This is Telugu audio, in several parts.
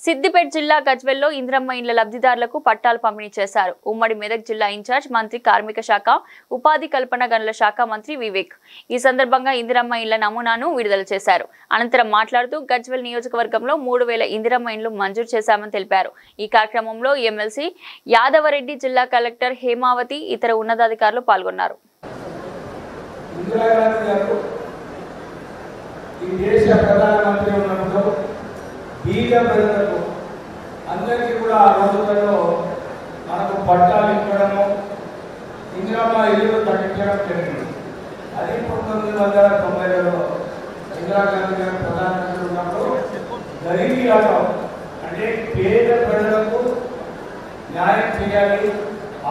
సిద్దిపేట జిల్లా గజ్వెల్లో ఇంద్రమ్మ ఇండ్ల లబ్ధిదారులకు పట్టాలు పంపిణీ చేశారు. ఉమ్మడి మెదక్ జిల్లా ఇన్ఛార్జ్ మంత్రి కార్మిక శాఖ, ఉపాధి కల్పన గనుల శాఖ మంత్రి వివేక్ ఈ సందర్భంగా ఇందిరమ్మ ఇండ్ల నమూనాను విడుదల చేశారు. అనంతరం మాట్లాడుతూ గజ్వెల్ నియోజకవర్గంలో 3000 ఇందిరమ్మ ఇండ్లు మంజూరు చేశామని తెలిపారు. ఈ కార్యక్రమంలో ఎమ్మెల్సీ యాదవరెడ్డి, జిల్లా కలెక్టర్ హేమావతి, ఇతర ఉన్నతాధికారులు పాల్గొన్నారు. బీద ప్రజలకు అందరికీ కూడా ఆ రోజులలో మనకు పట్టాలు ఇవ్వడము, ఇందిరమ్మ ఇల్లు కట్టించడం జరిగింది. అది 1990లో ఇందిరాగాంధీ గారు ప్రధానమంత్రి ఉన్నప్పుడు గరీబీ హఠావో అంటే పేద ప్రజలకు న్యాయం చేయాలి,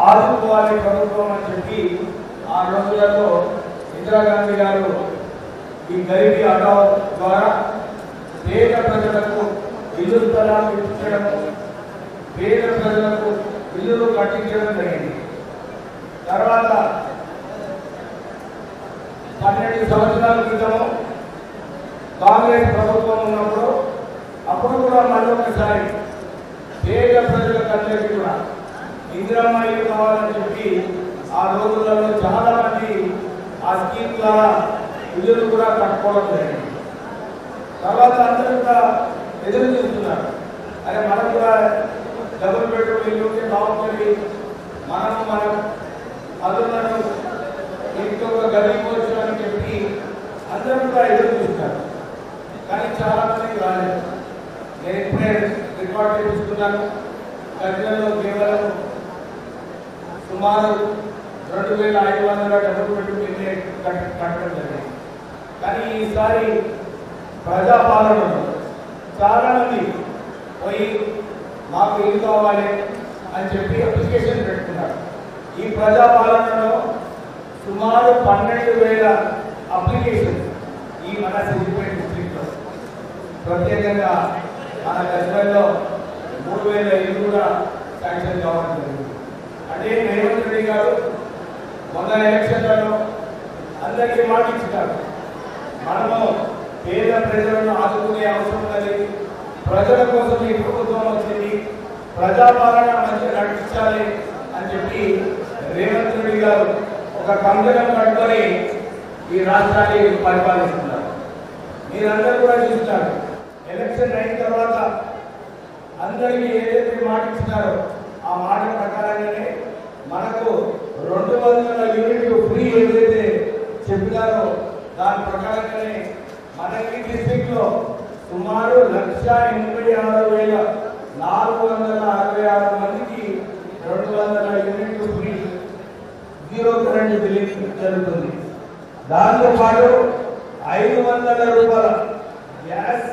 ఆదుకోవాలి ప్రభుత్వం అని చెప్పి ఆ రోజులలో ఇందిరాగాంధీ గారు ఈ గరీబీ హఠావో ద్వారా పేద ప్రజలకు ఇల్లు స్థలాలు ఇప్పించడము, పేద ప్రజలకు ఇల్లులు కట్టించడం జరిగింది. తర్వాత 12 సంవత్సరాల క్రితము కాంగ్రెస్ ప్రభుత్వం ఉన్నప్పుడు అప్పుడు కూడా మరొకసారి పేద ప్రజలకందరికీ కూడా ఇందిరమ్మ ఇల్లు కావాలని చెప్పి ఆ రోజులలో చాలా మంది ఆ స్కీమ్ ద్వారా ఇల్లులు కూడా కట్టుకోవడం జరిగింది. తర్వాత అందరూ కూడా ఎదురు చూస్తున్నారు, అరే మనకు కూడా డబుల్ బెడ్రూమ్ ఇల్లు ఉంటే బాగుంటుంది, మనం అదులను ఇంకొక గది కోవచ్చు అని చెప్పి అందరూ కూడా ఎదురు చూస్తున్నారు. కానీ చాలా మందికి రాలేదు. నేను ఇప్పుడే రికార్డ్ చేస్తున్నాను, గజ్వెల్లో కేవలం సుమారు 2500 డబుల్ బెడ్రూమ్ ఇల్లు కట్టడం జరిగింది. కానీ ఈసారి ప్రజాపాలనలో చాలా మంది పోయి మాకు ఇల్లు కావాలి అని చెప్పి అప్లికేషన్ పెట్టుకున్నారు. ఈ ప్రజాపాలనలో సుమారు 12,000 అప్లికేషన్ ఈ మన సిద్దిపేట డిస్ట్రిక్ట్లో, ప్రత్యేకంగా మన గజ్వెల్లో 3,000 ఇల్లు కూడా శాంక్షన్ కావడం జరిగింది. అంటే రేవంత్ రెడ్డి గారు మొన్న ఎలక్షన్లలో అందరికీ మాట ఇచ్చినారు, మనము పేద ప్రజలను ఆదుకునే అవసరం ఉన్నది, ప్రజల కోసం ఈ ప్రభుత్వం వచ్చింది, ప్రజాపాలన మంచిగా నడిపించాలి అని చెప్పి రేవంత్ రెడ్డి గారు ఒక కంకణం కట్టుకొని ఈ రాష్ట్రాన్ని పరిపాలిస్తున్నారు. మీరందరూ కూడా చూస్తున్నారు, ఎలక్షన్ అయిన తర్వాత అందరికీ ఏదైతే మాట ఇచ్చినారో ఆ మాట ప్రకారంగానే మనకు 200 యూనిట్లు ఫ్రీ ఏదైతే చెప్పినారో దాని ప్రకారంగానే మన ఈ డిస్ట్రిక్ట్ లో సుమారు 1,86,466 మందికి 200 యూనిట్లు ఫ్రీ జీరో కరెంట్ బిల్లింగ్ జరుగుతుంది. దాంతో పాటు 500 రూపాయల గ్యాస్